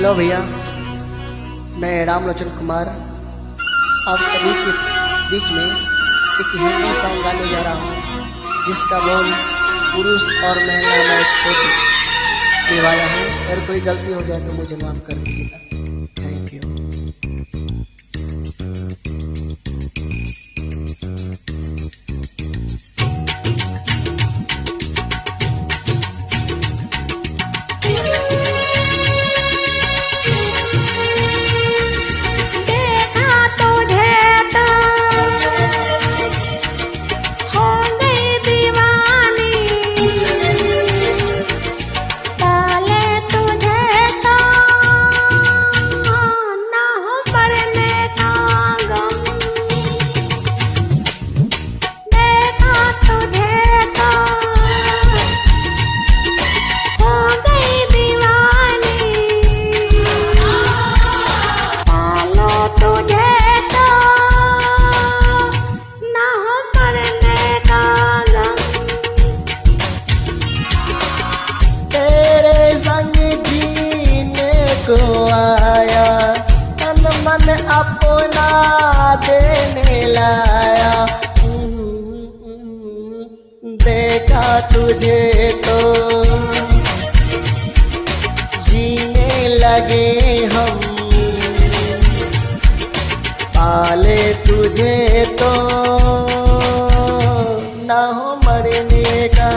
Hello भैया, मैं रामलोचन कुमार आप सभी के बीच में एक हिंदी सॉन्ग गाने जा रहा हूँ, जिसका बोल पुरुष और महिला में एक फोटो वाला है। अगर कोई गलती हो जाए तो मुझे माफ कर दीजिएगा। Thank you. आया तन मन अपना देने लाया, देखा तुझे तो जीने लगे हम, पाले तुझे तो ना हो मरने का